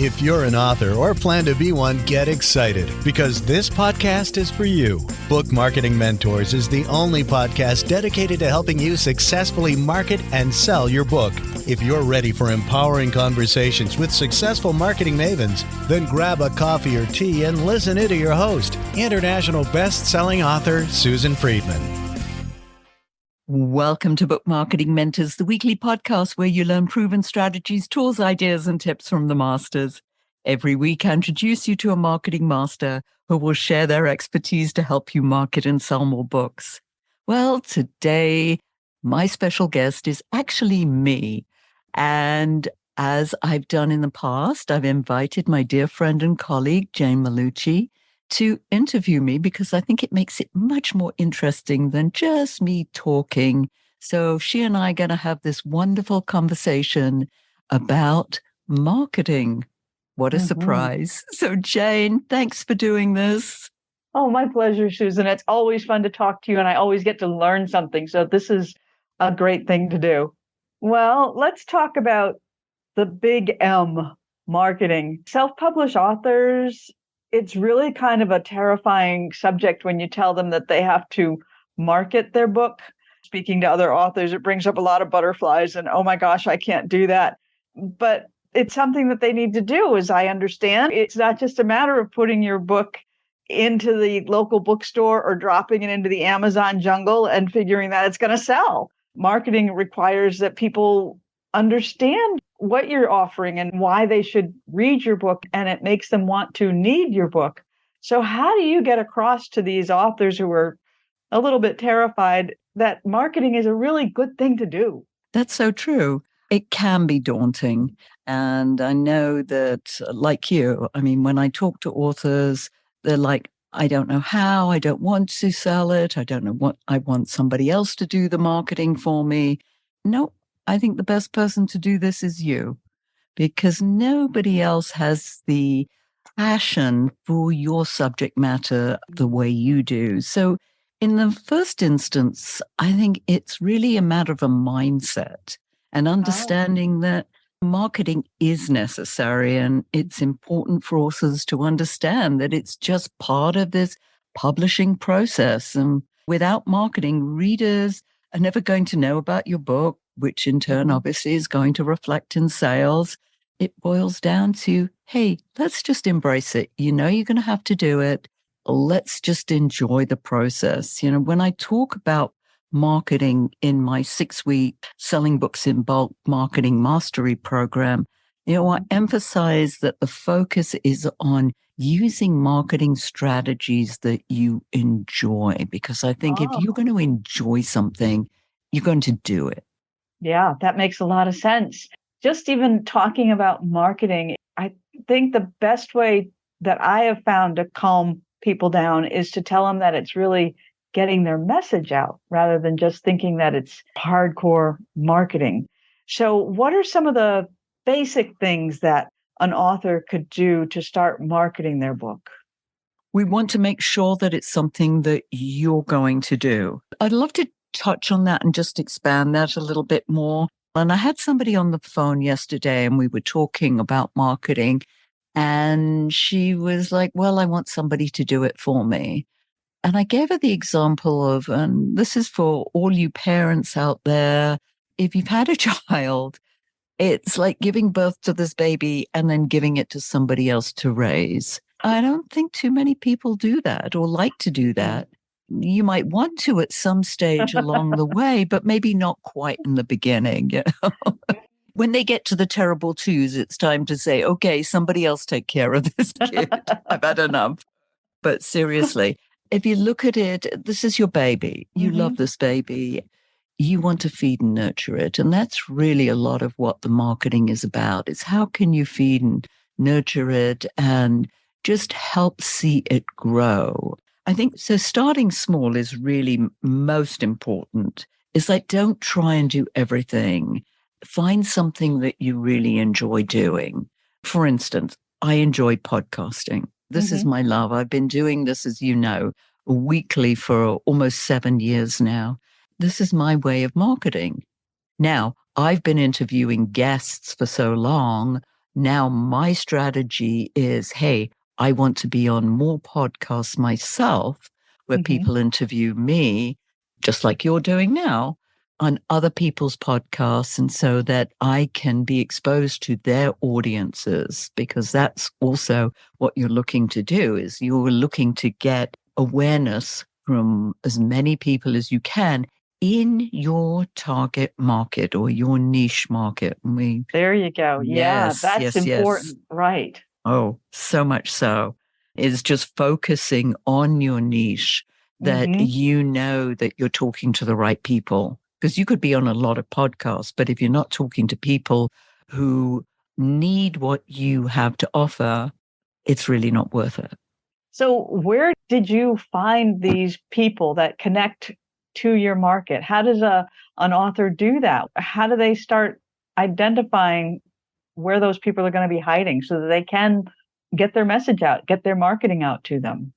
If you're an author or plan to be one, get excited because this podcast is for you. Book Marketing Mentors is the only podcast dedicated to helping you successfully market and sell your book. If you're ready for empowering conversations with successful marketing mavens, then grab a coffee or tea and listen in to your host, international best-selling author Susan Friedman. Welcome to Book Marketing Mentors, the weekly podcast where you learn proven strategies, tools, ideas, and tips from the masters. Every week, I introduce you to a marketing master who will share their expertise to help you market and sell more books. Well, today, my special guest is actually me. And as I've done in the past, I've invited my dear friend and colleague, Jane Malucci, to interview me because I think it makes it much more interesting than just me talking. So she and I are going to have this wonderful conversation about marketing. What a surprise. So Jane, thanks for doing this. Oh, my pleasure, Susan. It's always fun to talk to you, and I always get to learn something. So this is a great thing to do. Well, let's talk about the big M, marketing. Self-published authors, it's really kind of a terrifying subject when you tell them that they have to market their book. Speaking to other authors, it brings up a lot of butterflies and, oh my gosh, I can't do that. But it's something that they need to do, as I understand. It's not just a matter of putting your book into the local bookstore or dropping it into the Amazon jungle and figuring that it's going to sell. Marketing requires that people understand what you're offering and why they should read your book, and it makes them want to need your book. So how do you get across to these authors who are a little bit terrified that marketing is a really good thing to do? That's so true. It can be daunting. And I know that, like you, I mean, when I talk to authors, they're like, I don't know how, I don't want to sell it. I don't know what, I want somebody else to do the marketing for me. No, I think the best person to do this is you, because nobody else has the passion for your subject matter the way you do. So in the first instance, I think it's really a matter of a mindset and understanding that marketing is necessary, and it's important for authors to understand that it's just part of this publishing process. And without marketing, readers are never going to know about your book, which in turn obviously is going to reflect in sales. It boils down to, hey, let's just embrace it. You know, you're going to have to do it. Let's just enjoy the process. You know, when I talk about marketing in my 6-week Selling Books in Bulk Marketing Mastery program, you know, I emphasize that the focus is on using marketing strategies that you enjoy, because I think if you're going to enjoy something, you're going to do it. Yeah, that makes a lot of sense. Just even talking about marketing, I think the best way that I have found to calm people down is to tell them that it's really getting their message out rather than just thinking that it's hardcore marketing. So what are some of the basic things that an author could do to start marketing their book? We want to make sure that it's something that you're going to do. I'd love to touch on that and just expand that a little bit more. And I had somebody on the phone yesterday and we were talking about marketing, and she was like, well, I want somebody to do it for me. And I gave her the example of, and this is for all you parents out there, if you've had a child, it's like giving birth to this baby and then giving it to somebody else to raise. I don't think too many people do that or like to do that. You might want to at some stage along the way, but maybe not quite in the beginning. You know? When they get to the terrible twos, it's time to say, okay, somebody else take care of this kid. I've had enough. But seriously, if you look at it, this is your baby. You love this baby. You want to feed and nurture it. And that's really a lot of what the marketing is about. Is how can you feed and nurture it and just help see it grow? I think so. Starting small is really most important. It's like, don't try and do everything. Find something that you really enjoy doing. For instance, I enjoy podcasting. This is my love. I've been doing this, as you know, weekly for almost 7 years now. This is my way of marketing. Now, I've been interviewing guests for so long Now my strategy is, hey, I want to be on more podcasts myself where Mm-hmm. people interview me, just like you're doing now, on other people's podcasts. And so that I can be exposed to their audiences, because that's also what you're looking to do, is you're looking to get awareness from as many people as you can in your target market or your niche market. There you go. Yeah, Yes, that's yes, yes. important. Right. Oh, so much so. Is just focusing on your niche, that Mm-hmm. you know that you're talking to the right people. Because you could be on a lot of podcasts, but if you're not talking to people who need what you have to offer, it's really not worth it. So, where did you find these people that connect to your market? How does an author do that? How do they start identifying where those people are going to be hiding so that they can get their message out, get their marketing out to them?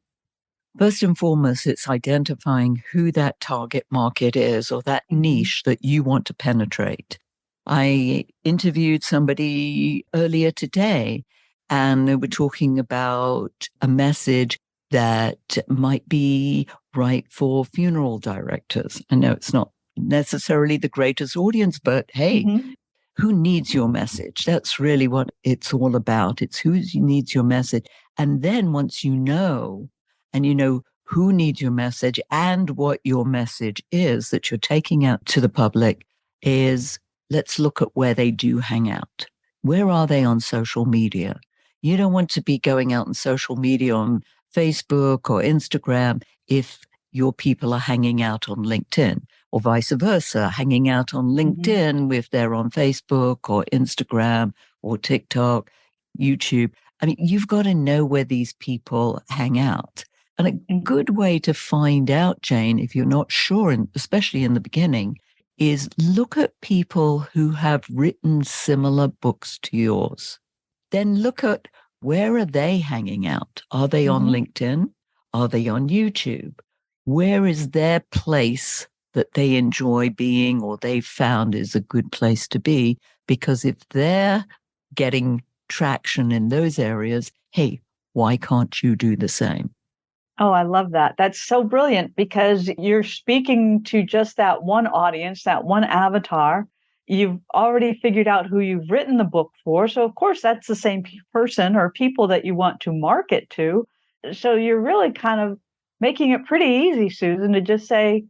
First and foremost, it's identifying who that target market is or that Mm-hmm. niche that you want to penetrate. I interviewed somebody earlier today, and they were talking about a message that might be right for funeral directors. I know it's not necessarily the greatest audience, but hey, Mm-hmm. who needs your message? That's really what it's all about. It's who needs your message. And then once you know, and you know who needs your message and what your message is that you're taking out to the public, is let's look at where they do hang out. Where are they on social media? You don't want to be going out on social media on Facebook or Instagram if your people are hanging out on LinkedIn, or vice versa, hanging out on Mm-hmm. LinkedIn if they're on Facebook or Instagram or TikTok, YouTube. I mean, you've got to know where these people hang out. And a good way to find out, Jane, if you're not sure, and especially in the beginning, is look at people who have written similar books to yours. Then look at, where are they hanging out? Are they on Mm-hmm. LinkedIn? Are they on YouTube? Where is their place that they enjoy being, or they've found is a good place to be? Because if they're getting traction in those areas, hey, why can't you do the same? Oh, I love that. That's so brilliant because you're speaking to just that one audience, that one avatar. You've already figured out who you've written the book for. So, of course, that's the same person or people that you want to market to. So, you're really kind of making it pretty easy, Susan, to just say,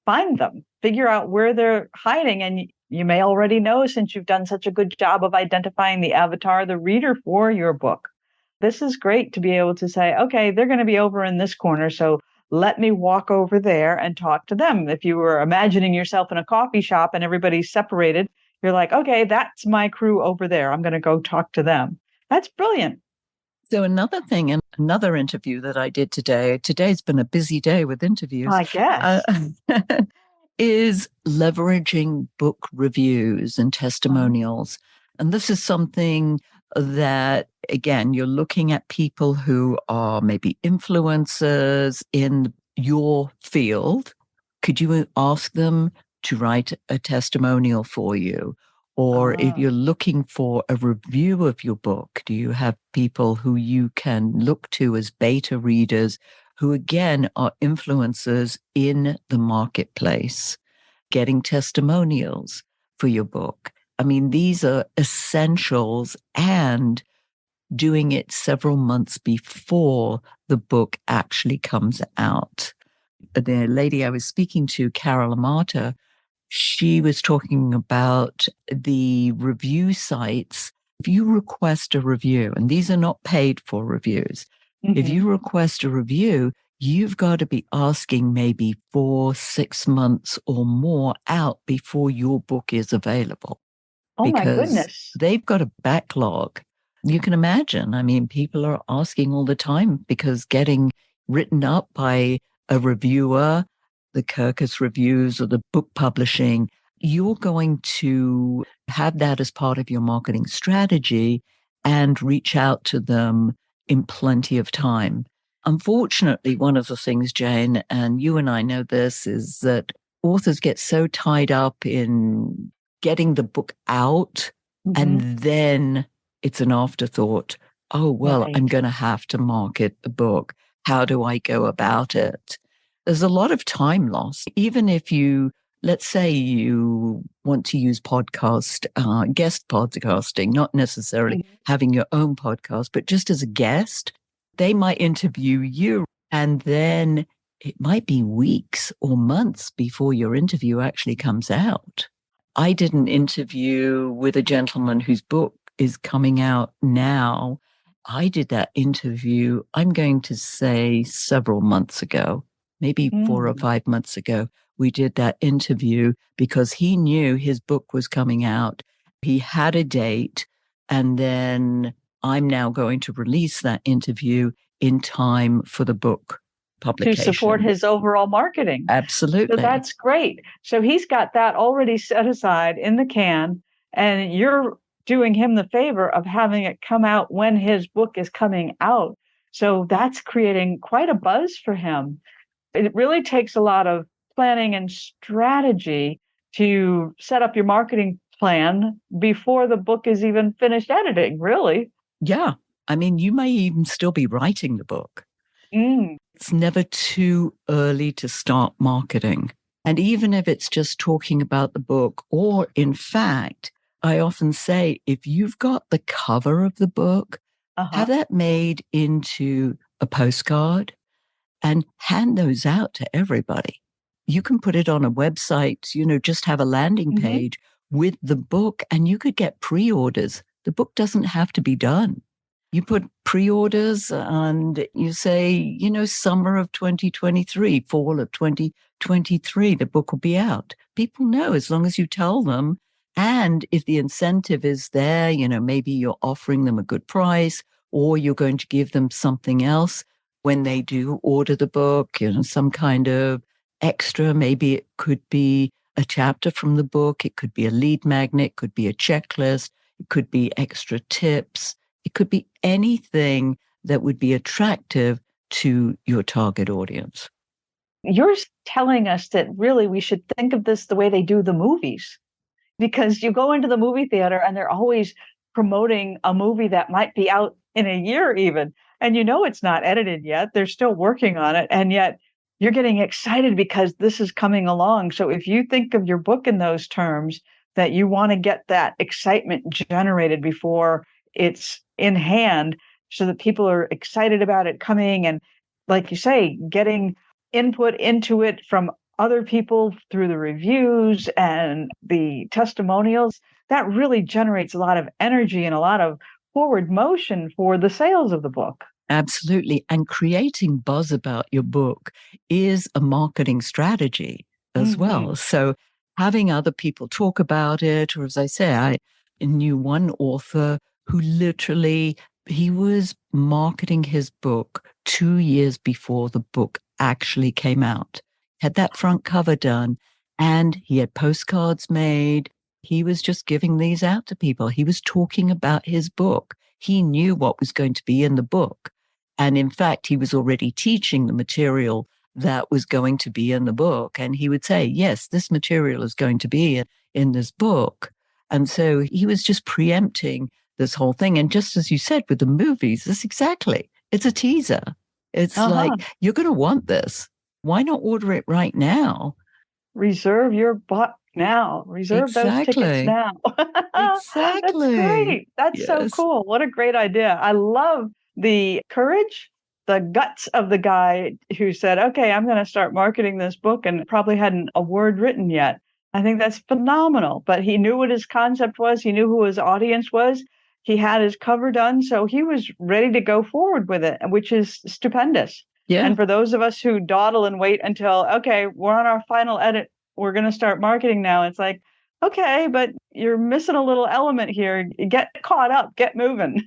find them, figure out where they're hiding. And you may already know, since you've done such a good job of identifying the avatar, the reader for your book. This is great to be able to say, okay, they're going to be over in this corner. So let me walk over there and talk to them. If you were imagining yourself in a coffee shop and everybody's separated, you're like, okay, that's my crew over there. I'm going to go talk to them. That's brilliant. So another thing, in another interview that I did today's been a busy day with interviews, I uh, guess. is leveraging book reviews and testimonials. And this is something that, again, you're looking at people who are maybe influencers in your field. Could you ask them to write a testimonial for you? Or if Ah, you're looking for a review of your book, do you have people who you can look to as beta readers who, again, are influencers in the marketplace, getting testimonials for your book? I mean, these are essentials, and doing it several months before the book actually comes out. The lady I was speaking to, Carol Amata, she was talking about the review sites. If you request a review, and these are not paid for reviews, if mhm. you request a review, you've got to be asking maybe 4, 6 months or more out before your book is available, Oh my because goodness. they've got a backlog. You can imagine. I mean, people are asking all the time, because getting written up by a reviewer, the Kirkus reviews or the book publishing, you're going to have that as part of your marketing strategy and reach out to them in plenty of time. Unfortunately, one of the things, Jane, and you and I know this, is that authors get so tied up in getting the book out Mhm. and then it's an afterthought. Oh, well, Right. I'm going to have to market the book. How do I go about it? There's a lot of time lost. Even if you, let's say you want to use guest podcasting, not necessarily Mhm. having your own podcast, but just as a guest, they might interview you, and then it might be weeks or months before your interview actually comes out. I did an interview with a gentleman whose book is coming out now. I did that interview, I'm going to say several months ago, maybe 4 or 5 months ago. We did that interview because he knew his book was coming out. He had a date, and then I'm now going to release that interview in time for the book To support publication. his overall marketing. So Absolutely. that's great. So he's got that already set aside in the can, and you're doing him the favor of having it come out when his book is coming out. So that's creating quite a buzz for him. It really takes a lot of planning and strategy to set up your marketing plan before the book is even finished editing, really. Yeah. I mean, you may even still be writing the book. Mm. It's never too early to start marketing. And even if it's just talking about the book, or in fact, I often say, if you've got the cover of the book, have Uh-huh. that made into a postcard and hand those out to everybody. You can put it on a website, just have a landing Mhm. page with the book, and you could get pre-orders. The book doesn't have to be done. You put pre-orders and you say, summer of 2023, fall of 2023, the book will be out. People know as long as you tell them. And if the incentive is there, maybe you're offering them a good price, or you're going to give them something else when they do order the book, some kind of extra. Maybe it could be a chapter from the book. It could be a lead magnet, could be a checklist. It could be extra tips. It could be anything that would be attractive to your target audience. You're telling us that really we should think of this the way they do the movies, because you go into the movie theater and they're always promoting a movie that might be out in a year even. And it's not edited yet. They're still working on it. And yet you're getting excited because this is coming along. So if you think of your book in those terms, that you want to get that excitement generated before it's in hand so that people are excited about it coming. And like you say, getting input into it from other people through the reviews and the testimonials, that really generates a lot of energy and a lot of forward motion for the sales of the book. Absolutely. And creating buzz about your book is a marketing strategy as Mhm. well. So having other people talk about it, or as I say, I knew one author who literally, he was marketing his book 2 years before the book actually came out, had that front cover done, and he had postcards made. He was just giving these out to people. He was talking about his book. He knew what was going to be in the book. And in fact, he was already teaching the material that was going to be in the book. And he would say, yes, this material is going to be in this book. And so he was just preempting this whole thing. And just as you said with the movies, this exactly, it's a teaser. It's Uh-huh. like, you're going to want this. Why not order it right now? Reserve your butt now. Reserve those tickets Exactly. now. That's Exactly. great. That's so Yes. cool. What a great idea. I love the courage, the guts of the guy who said, okay, I'm going to start marketing this book, and probably hadn't a word written yet. I think that's phenomenal. But he knew what his concept was, he knew who his audience was. He had his cover done, so he was ready to go forward with it, which is stupendous. Yeah. And for those of us who dawdle and wait until, okay, we're on our final edit, we're going to start marketing now, it's like, okay, but you're missing a little element here. Get caught up, get moving.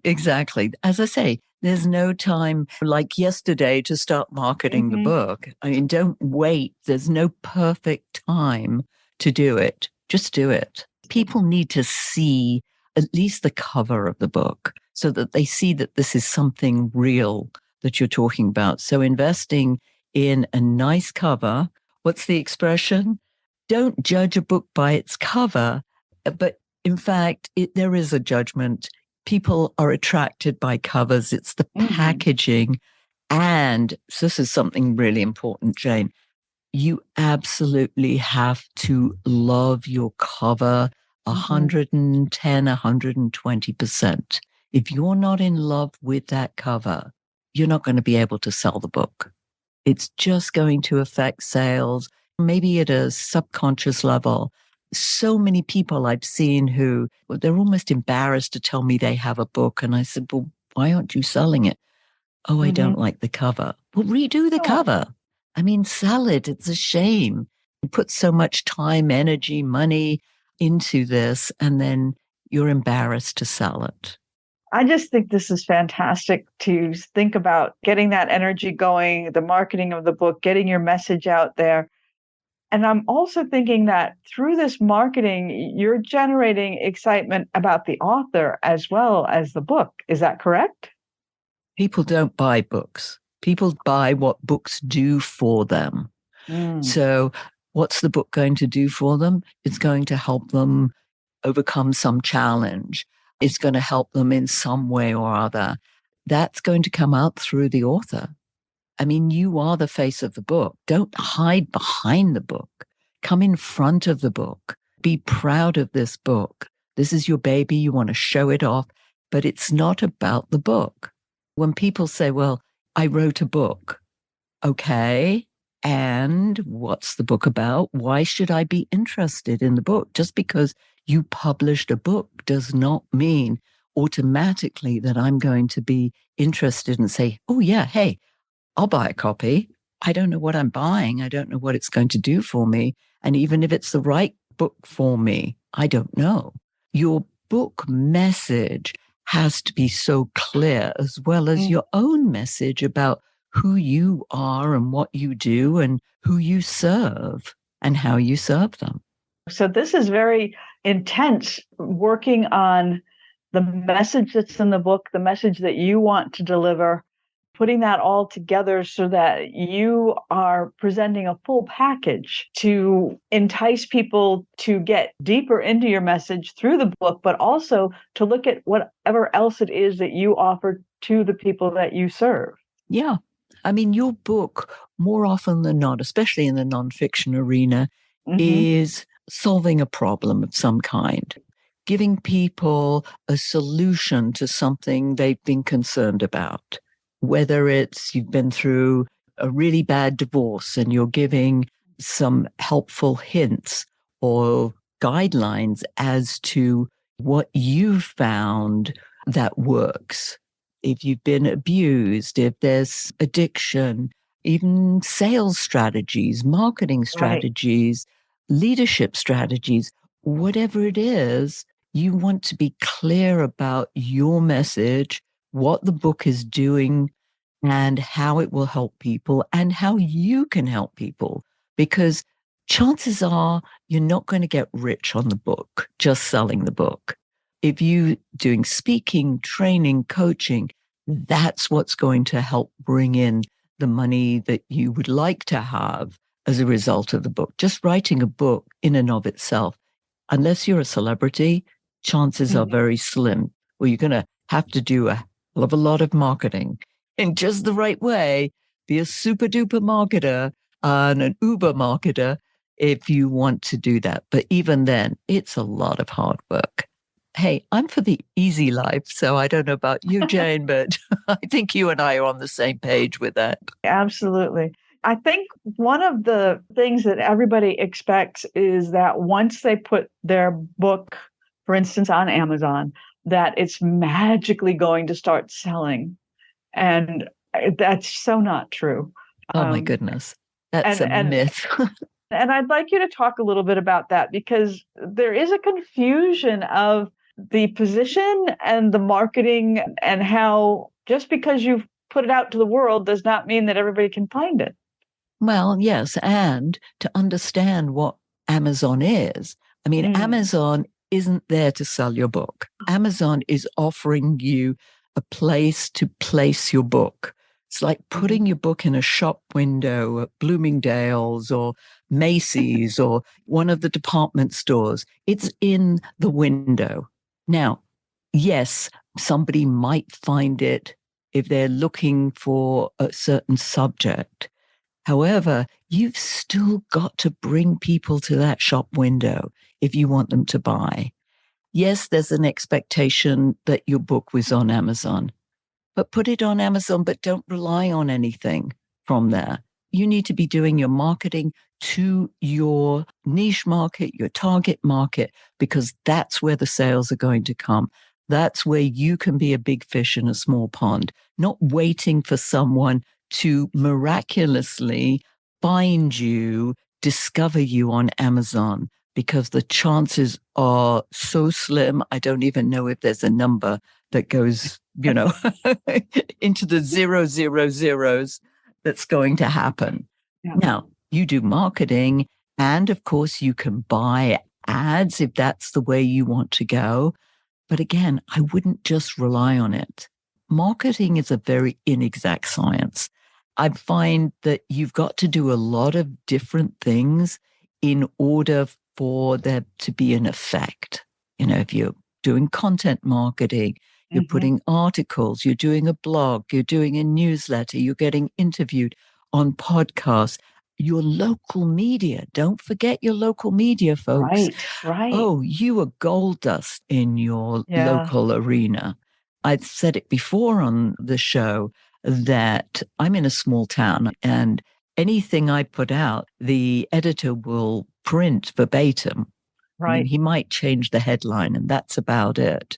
Exactly. As I say, there's no time like yesterday to start marketing the Mhm. book. I mean, don't wait. There's no perfect time to do it. Just do it. People need to see at least the cover of the book so that they see that this is something real that you're talking about. So investing in a nice cover, what's the expression? Don't judge a book by its cover, but in fact, there is a judgment people are attracted by covers. It's the packaging. And this is something really important, Jane. You absolutely have to love your cover 110, 120%. If you're not in love with that cover, you're not going to be able to sell the book. It's just going to affect sales, maybe at a subconscious level. So many people I've seen who, they're almost embarrassed to tell me they have a book. And I said, well, why aren't you selling it? Oh, I don't like the cover. Well, redo the cover. I mean, sell it. It's a shame. You put so much time, energy, money into this, and then you're embarrassed to sell it. I just think this is fantastic to think about getting that energy going, the marketing of the book, getting your message out there. And I'm also thinking that through this marketing, you're generating excitement about the author as well as the book. Is that correct? People don't buy books. People buy what books do for them. So what's the book going to do for them? It's going to help them overcome some challenge. It's going to help them in some way or other. That's going to come out through the author. I mean, you are the face of the book. Don't hide behind the book. Come in front of the book. Be proud of this book. This is your baby. You want to show it off, but it's not about the book. When people say, well, I wrote a book. Okay. And what's the book about? Why should I be interested in the book? Just because you published a book does not mean automatically that I'm going to be interested and say, oh yeah, hey, I'll buy a copy. I don't know what I'm buying. I don't know what it's going to do for me. And even if it's the right book for me, I don't know. Your book message has to be so clear, as well as your own message about who you are and what you do and who you serve and how you serve them. So this is very intense, working on the message that's in the book, the message that you want to deliver, putting that all together so that you are presenting a full package to entice people to get deeper into your message through the book, but also to look at whatever else it is that you offer to the people that you serve. Yeah. I mean, your book, more often than not, especially in the nonfiction arena, is solving a problem of some kind, giving people a solution to something they've been concerned about. Whether it's you've been through a really bad divorce and you're giving some helpful hints or guidelines as to what you've found that works. If you've been abused, if there's addiction, even sales strategies, marketing strategies, leadership strategies, whatever it is, you want to be clear about your message, what the book is doing, and how it will help people and how you can help people. Because chances are you're not going to get rich on the book, just selling the book. If you're doing speaking, training, coaching, that's what's going to help bring in the money that you would like to have as a result of the book. Just writing a book in and of itself, unless you're a celebrity, chances are very slim. Well, you're going to have to do a hell of a lot of marketing in just the right way, be a super duper marketer and an uber marketer if you want to do that. But even then, it's a lot of hard work. Hey, I'm for the easy life, so I don't know about you, Jane, but I think you and I are on the same page with that. Absolutely. I think one of the things that everybody expects is that once they put their book, for instance, on Amazon, that it's magically going to start selling. And that's so not true. Oh, my goodness. That's a myth. And I'd like you to talk a little bit about that, because there is a confusion of the position and the marketing, and how just because you've put it out to the world does not mean that everybody can find it. Well, yes. And to understand what Amazon is, I mean, Amazon isn't there to sell your book. Amazon is offering you a place to place your book. It's like putting your book in a shop window at Bloomingdale's or Macy's or one of the department stores. It's in the window. Now, yes, somebody might find it if they're looking for a certain subject. However, you've still got to bring people to that shop window if you want them to buy. Yes, there's an expectation that your book was on Amazon, but put it on Amazon, but don't rely on anything from there. You need to be doing your marketing to your niche market, your target market, because that's where the sales are going to come. That's where you can be a big fish in a small pond, not waiting for someone to miraculously find you, discover you on Amazon, because the chances are so slim. I don't even know if there's a number that goes, into the 000s that's going to happen. Yeah. Now, you do marketing, and of course, you can buy ads if that's the way you want to go. But again, I wouldn't just rely on it. Marketing is a very inexact science. I find that you've got to do a lot of different things in order for there to be an effect. If you're doing content marketing, you're putting articles, you're doing a blog, you're doing a newsletter, you're getting interviewed on podcasts, your local media. Don't forget your local media, folks. Right. Oh, you are gold dust in your local arena. I've said it before on the show that I'm in a small town, and anything I put out, the editor will print verbatim. Right. I mean, he might change the headline, and that's about it.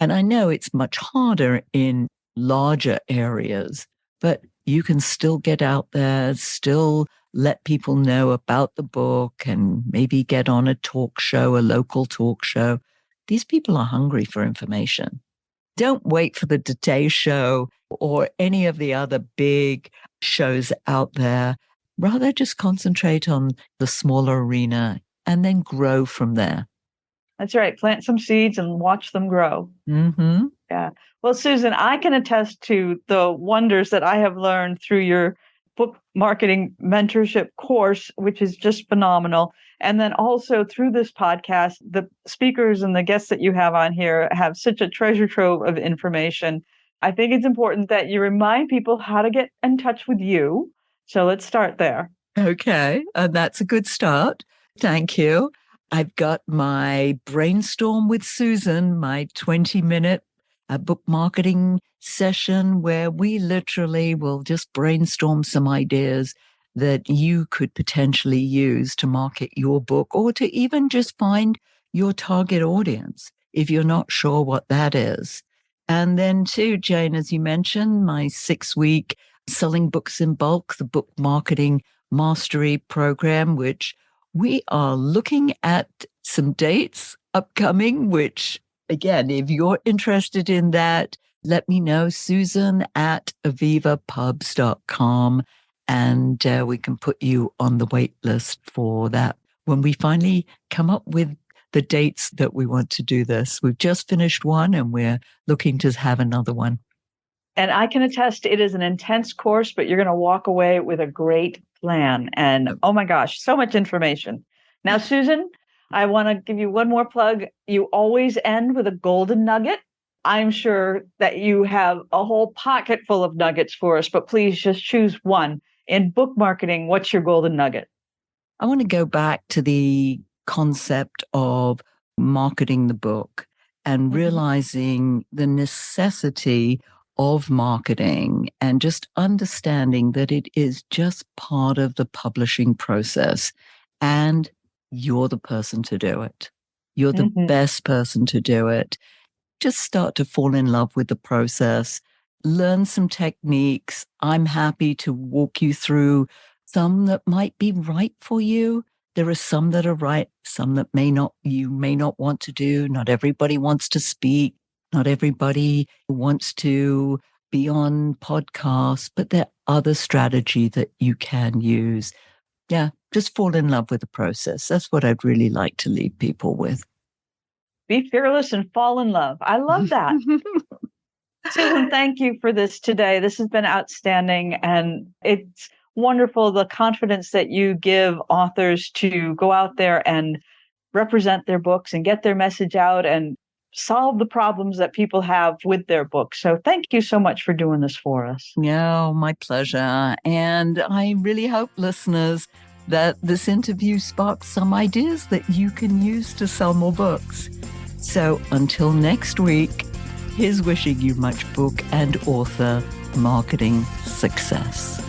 And I know it's much harder in larger areas, but you can still get out there, still let people know about the book, and maybe get on a talk show, a local talk show. These people are hungry for information. Don't wait for the Today Show or any of the other big shows out there. Rather, just concentrate on the smaller arena and then grow from there. That's right. Plant some seeds and watch them grow. Mm-hmm. Yeah. Well, Susan, I can attest to the wonders that I have learned through your book marketing mentorship course, which is just phenomenal. And then also through this podcast, the speakers and the guests that you have on here have such a treasure trove of information. I think it's important that you remind people how to get in touch with you. So let's start there. Okay. That's a good start. Thank you. I've got my Brainstorm with Susan, my 20-minute book marketing session where we literally will just brainstorm some ideas that you could potentially use to market your book, or to even just find your target audience if you're not sure what that is. And then too, Jane, as you mentioned, my 6-week Selling Books in Bulk, the book marketing mastery program, which we are looking at some dates upcoming, which again, if you're interested in that, let me know, Susan at avivapubs.com, and we can put you on the wait list for that when we finally come up with the dates that we want to do this. We've just finished one and we're looking to have another one. And I can attest it is an intense course, but you're going to walk away with a great plan. And oh my gosh, so much information. Now, Susan, I want to give you one more plug. You always end with a golden nugget. I'm sure that you have a whole pocket full of nuggets for us, but please just choose one. In book marketing, what's your golden nugget? I want to go back to the concept of marketing the book and realizing the necessity of marketing, and just understanding that it is just part of the publishing process, and you're the person to do it. You're the best person to do it. Just start to fall in love with the process, learn some techniques. I'm happy to walk you through some that might be right for you. There are some that are right, some that you may not want to do. Not everybody wants to speak. Not everybody wants to be on podcasts, but there are other strategies that you can use. Yeah, just fall in love with the process. That's what I'd really like to leave people with. Be fearless and fall in love. I love that. Susan, thank you for this today. This has been outstanding. And it's wonderful, the confidence that you give authors to go out there and represent their books and get their message out. And solve the problems that people have with their books. So thank you so much for doing this for us. Yeah, my pleasure. And I really hope, listeners, that this interview sparks some ideas that you can use to sell more books. So until next week, here's wishing you much book and author marketing success.